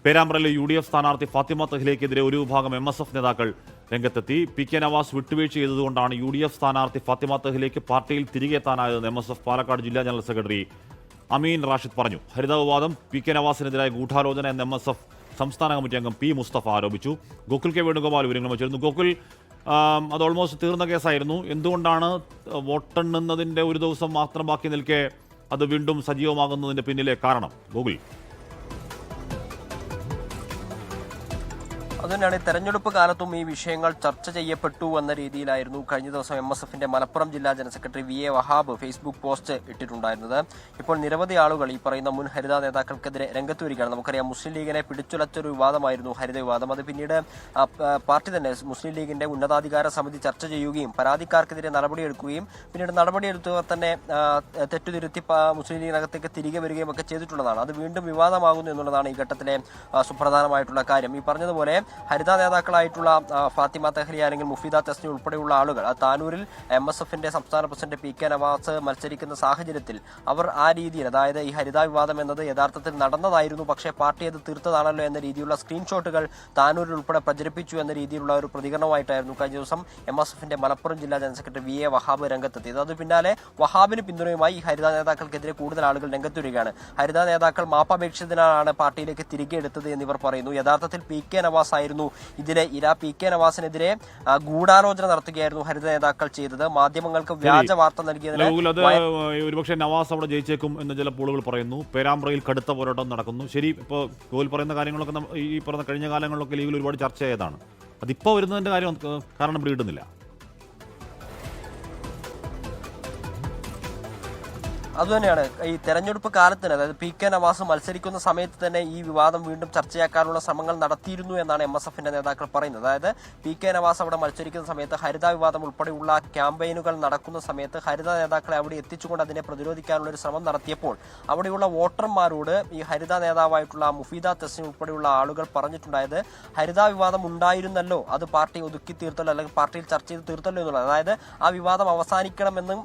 പേരാമ്പ്രയിലെ UDF സ്ഥാനാർത്ഥി ഫാത്തിമ തഹ്ലിയക്കെതിരെ ഒരു വിഭാഗം MSF നേതാക്കൾ രംഗത്തെത്തി. PK നവാസ് വിട്ടുവീഴ്ച ചെയ്തതുകൊണ്ടാണ് UDF സ്ഥാനാർത്ഥി ഫാത്തിമ തഹ്ലിയക്ക് പാർട്ടിയിൽ തിരികെ എത്താനായതെന്ന് MSF പാലക്കാട് ജില്ലാ ജനറൽ സെക്രട്ടറി അമീൻ റാഷിദ് പറഞ്ഞു. ഹരിത വിവാദം PK നവാസിനെതിരായ ഗൂഢാലോചന എന്ന MSF സംസ്ഥാന കമ്മിറ്റി അംഗം P മുസ്തഫ ആരോപിച്ചു. ഗോകുൽ കെ വേണുഗോപാൽ വിവരങ്ങൾ വെച്ചിരുന്നു. ഗോകുൽ, അത് ഓൾമോസ്റ്റ് തീർന്ന കേസായിരുന്നു. എന്തുകൊണ്ടാണ് വോട്ടെണ്ണുന്നതിൻ്റെ ഒരു ദിവസം മാത്രം ബാക്കി നിൽക്കെ അത് വീണ്ടും സജീവമാകുന്നതിൻ്റെ പിന്നിലെ കാരണം? ഗോകുൽ. അതുതന്നെയാണ് തെരഞ്ഞെടുപ്പ് കാലത്തും ഈ വിഷയങ്ങൾ ചർച്ച ചെയ്യപ്പെട്ടു എന്ന രീതിയിലായിരുന്നു കഴിഞ്ഞ ദിവസം MSFന്റെ മലപ്പുറം ജില്ലാ general secretary VA Wahab Facebook post ഇട്ടിട്ടുണ്ടായിരുന്നത്. ഇപ്പോൾ നിരവധി ആളുകൾ ഈ പറയുന്ന മുൻ ഹരിത നേതാക്കൾക്കെതിരെ രംഗത്ത് വരികയാണ്. നമുക്കറിയാം, മുസ്ലിം ലീഗിനെ പിടിച്ചുലച്ചൊരു വിവാദമായിരുന്നു ഹരിത വിവാദം. അത് പിന്നീട് പാർട്ടി തന്നെ മുസ്ലിം ലീഗിന്റെ ഉന്നതാധികാര സമിതി ചർച്ച ചെയ്യുകയും പരാതിക്കാർക്കെതിരെ നടപടിയെടുക്കുകയും പിന്നീട് നടപടിയെടുത്തവർ തന്നെ തെറ്റുതിരുത്തി മുസ്ലിം ലീഗിനകത്തേക്ക് തിരികെ വരികയും ഒക്കെ ചെയ്തിട്ടുള്ളതാണ്. അത് വീണ്ടും വിവാദമാകുന്നു എന്നുള്ളതാണ് ഈ ഘട്ടത്തിലെ സുപ്രധാനമായിട്ടുള്ള കാര്യം. ഈ പറഞ്ഞതുപോലെ ഹരിത നേതാക്കളായിട്ടുള്ള ഫാത്തിമ തഹ്ലിയ അല്ലെങ്കിൽ മുഫീദ തസ്നി ഉൾപ്പെടെയുള്ള ആളുകൾ താനൂരിൽ MSFന്റെ സംസ്ഥാന പ്രസിഡന്റ് PK നവാസ് മത്സരിക്കുന്ന സാഹചര്യത്തിൽ അവർ ആ രീതിയിൽ, അതായത് ഈ ഹരിത വിവാദം എന്നത് യഥാർത്ഥത്തിൽ നടന്നതായിരുന്നു, പക്ഷേ പാർട്ടി അത് തീർത്തതാണല്ലോ എന്ന രീതിയിലുള്ള സ്ക്രീൻഷോട്ടുകൾ താനൂരിൽ ഉൾപ്പെടെ പ്രചരിപ്പിച്ചു എന്ന രീതിയിലുള്ള ഒരു പ്രതികരണമായിട്ടായിരുന്നു കഴിഞ്ഞ ദിവസം MSFന്റെ മലപ്പുറം ജില്ലാ ജനറൽ സെക്രട്ടറി VA വഹാബ് രംഗത്തെത്തിയത്. അത് പിന്നാലെ വഹാബിന് പിന്തുണയുമായി ഈ ഹരിത നേതാക്കൾക്കെതിരെ കൂടുതൽ ആളുകൾ രംഗത്ത് വരികയാണ്. ഹരിത നേതാക്കൾ മാപ്പപേക്ഷിച്ചതിനാണ് പാർട്ടിയിലേക്ക് തിരികെ എടുത്തത് എന്നിവർ പറയുന്നു. യഥാർത്ഥത്തിൽ PK നവാസ് ആയിരുന്നു ഇതിലെ ഇര. PK നവാസിനെതിരെ ഗൂഢാലോചന നടത്തുകയായിരുന്നു ഹരിത നേതാക്കൾ ചെയ്തത്. മാധ്യമങ്ങൾക്ക് വ്യാജ വാർത്ത നൽകിയതിന് ഒരുപക്ഷെ നവാസ് അവിടെ ജയിച്ചേക്കും എന്ന് ചില പോളുകൾ പറയുന്നു. പേരാമ്പ്രയിൽ കടുത്ത പോരാട്ടം നടക്കുന്നു. ശരി, ഇപ്പോൾ ഗോകുൽ പറയുന്ന കാര്യങ്ങളൊക്കെ ഈ പറഞ്ഞ കഴിഞ്ഞ കാലങ്ങളിലൊക്കെ ലീഗിൽ ഒരുപാട് ചർച്ച ചെയ്തതാണ്. അതിപ്പോൾ വരുന്നതിന്റെ കാര്യം കാരണം പിടികിട്ടുന്നില്ല. അതുതന്നെയാണ് ഈ തെരഞ്ഞെടുപ്പ് കാലത്തിന്, അതായത് PK നവാസ് മത്സരിക്കുന്ന സമയത്ത് തന്നെ ഈ വിവാദം വീണ്ടും ചർച്ചയാക്കാനുള്ള ശ്രമങ്ങൾ നടത്തിയിരുന്നു എന്നാണ് MSFന്റെ നേതാക്കൾ പറയുന്നത്. അതായത് PK നവാസ് അവിടെ മത്സരിക്കുന്ന സമയത്ത് ഹരിത വിവാദം ഉൾപ്പെടെയുള്ള ക്യാമ്പയിനുകൾ നടക്കുന്ന സമയത്ത് ഹരിത നേതാക്കളെ അവിടെ എത്തിച്ചുകൊണ്ട് അതിനെ പ്രതിരോധിക്കാനുള്ള ഒരു ശ്രമം നടത്തിയപ്പോൾ അവിടെയുള്ള വോട്ടർമാരോട് ഈ ഹരിത നേതാവായിട്ടുള്ള മുഫീദ തസ്നി ഉൾപ്പെടെയുള്ള ആളുകൾ പറഞ്ഞിട്ടുണ്ടായത് ഹരിത വിവാദം ഉണ്ടായിരുന്നല്ലോ, അത് പാർട്ടി ഒതുക്കി തീർത്തല്ലോ അല്ലെങ്കിൽ പാർട്ടിയിൽ ചർച്ച ചെയ്ത് തീർത്തല്ലോ എന്നുള്ളത്. അതായത് ആ വിവാദം അവസാനിക്കണമെന്നും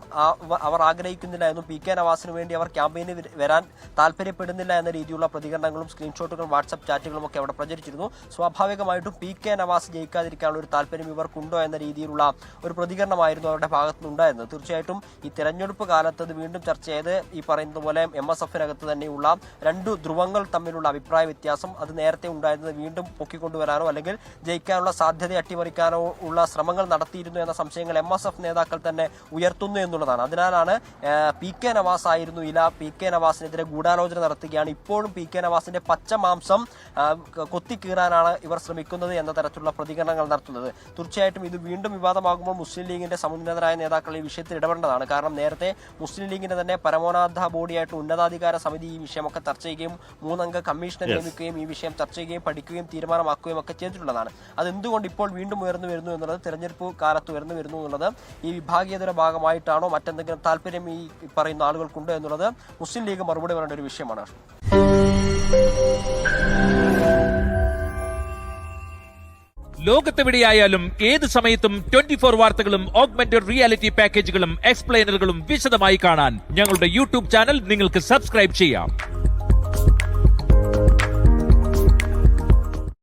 അവർ ആഗ്രഹിക്കുന്നില്ല എന്നും PK നവാസിന് വേണ്ടി അവർ ക്യാമ്പയിന് വരാൻ താല്പര്യപ്പെടുന്നില്ല എന്ന രീതിയിലുള്ള പ്രതികരണങ്ങളും സ്ക്രീൻഷോട്ടുകളും വാട്സ്ആപ്പ് ചാറ്റുകളും ഒക്കെ അവിടെ പ്രചരിച്ചിരുന്നു. സ്വാഭാവികമായിട്ടും PK നവാസ് ജയിക്കാതിരിക്കാനുള്ള ഒരു താല്പര്യം ഇവർക്കുണ്ടോ എന്ന രീതിയിലുള്ള ഒരു പ്രതികരണമായിരുന്നു അവരുടെ ഭാഗത്തുനിന്നുണ്ടായിരുന്നത്. തീർച്ചയായിട്ടും ഈ തെരഞ്ഞെടുപ്പ് കാലത്ത് അത് വീണ്ടും ചർച്ച ചെയ്ത് ഈ പറയുന്നത് പോലെ MSFനകത്ത് തന്നെയുള്ള രണ്ടു ധ്രുവങ്ങൾ തമ്മിലുള്ള അഭിപ്രായ വ്യത്യാസം അത് നേരത്തെ ഉണ്ടായിരുന്നത് വീണ്ടും പൊക്കിക്കൊണ്ടുവരാനോ അല്ലെങ്കിൽ ജയിക്കാനുള്ള സാധ്യത അട്ടിമറിക്കാനോ ഉള്ള ശ്രമങ്ങൾ നടത്തിയിരുന്നു എന്ന സംശയങ്ങൾ MSF നേതാക്കൾ തന്നെ ഉയർത്തുന്നു എന്നുള്ളതാണ്. അതിനാലാണ് PK നവാസ് ആയിരുന്നു ഇല, PK നവാസിനെതിരെ ഗൂഢാലോചന നടത്തുകയാണ്, ഇപ്പോഴും PK നവാസിന്റെ പച്ച മാംസം കൊത്തിക്കീറാനാണ് ഇവർ ശ്രമിക്കുന്നത് എന്ന തരത്തിലുള്ള പ്രതികരണങ്ങൾ നടത്തുന്നത്. തീർച്ചയായിട്ടും ഇത് വീണ്ടും വിവാദമാകുമ്പോൾ മുസ്ലിം ലീഗിന്റെ സമുന്നതരായ നേതാക്കൾ ഈ വിഷയത്തിൽ ഇടപെടേണ്ടതാണ്. കാരണം നേരത്തെ മുസ്ലിം ലീഗിന്റെ തന്നെ പരമോന്നത ബോഡിയായിട്ട് ഉന്നതാധികാര സമിതി ഈ വിഷയമൊക്കെ ചർച്ച ചെയ്യുകയും 3 അംഗ കമ്മീഷനെ നിയമിക്കുകയും ഈ വിഷയം ചർച്ച ചെയ്യുകയും പഠിക്കുകയും തീരുമാനമാക്കുകയും ഒക്കെ ചെയ്തിട്ടുള്ളതാണ്. അതെന്തുകൊണ്ട് ഇപ്പോൾ വീണ്ടും ഉയർന്നു വരുന്നു എന്നുള്ളത്, തെരഞ്ഞെടുപ്പ് കാലത്ത് ഉയർന്നു വരുന്നു എന്നുള്ളത് ഈ വിഭാഗീയതയുടെ ഭാഗമായിട്ടാണോ മറ്റെന്തെങ്കിലും താല്പര്യം ഈ പറയുന്ന ആളുകൾക്കുണ്ട് എന്നുള്ളത് മുസ്ലിം ലീഗ് മറുപടി പറയേണ്ട ഒരു വിഷയമാണ്. ലോകത്തെവിടെയായാലും ഏത് സമയത്തും 24 വാർത്തകളും ഓഗ്മെന്റഡ് റിയാലിറ്റി പാക്കേജുകളും എക്സ്പ്ലെയിനറുകളും വിശദമായി കാണാൻ ഞങ്ങളുടെ YouTube ചാനൽ നിങ്ങൾക്ക് സബ്സ്ക്രൈബ് ചെയ്യാം.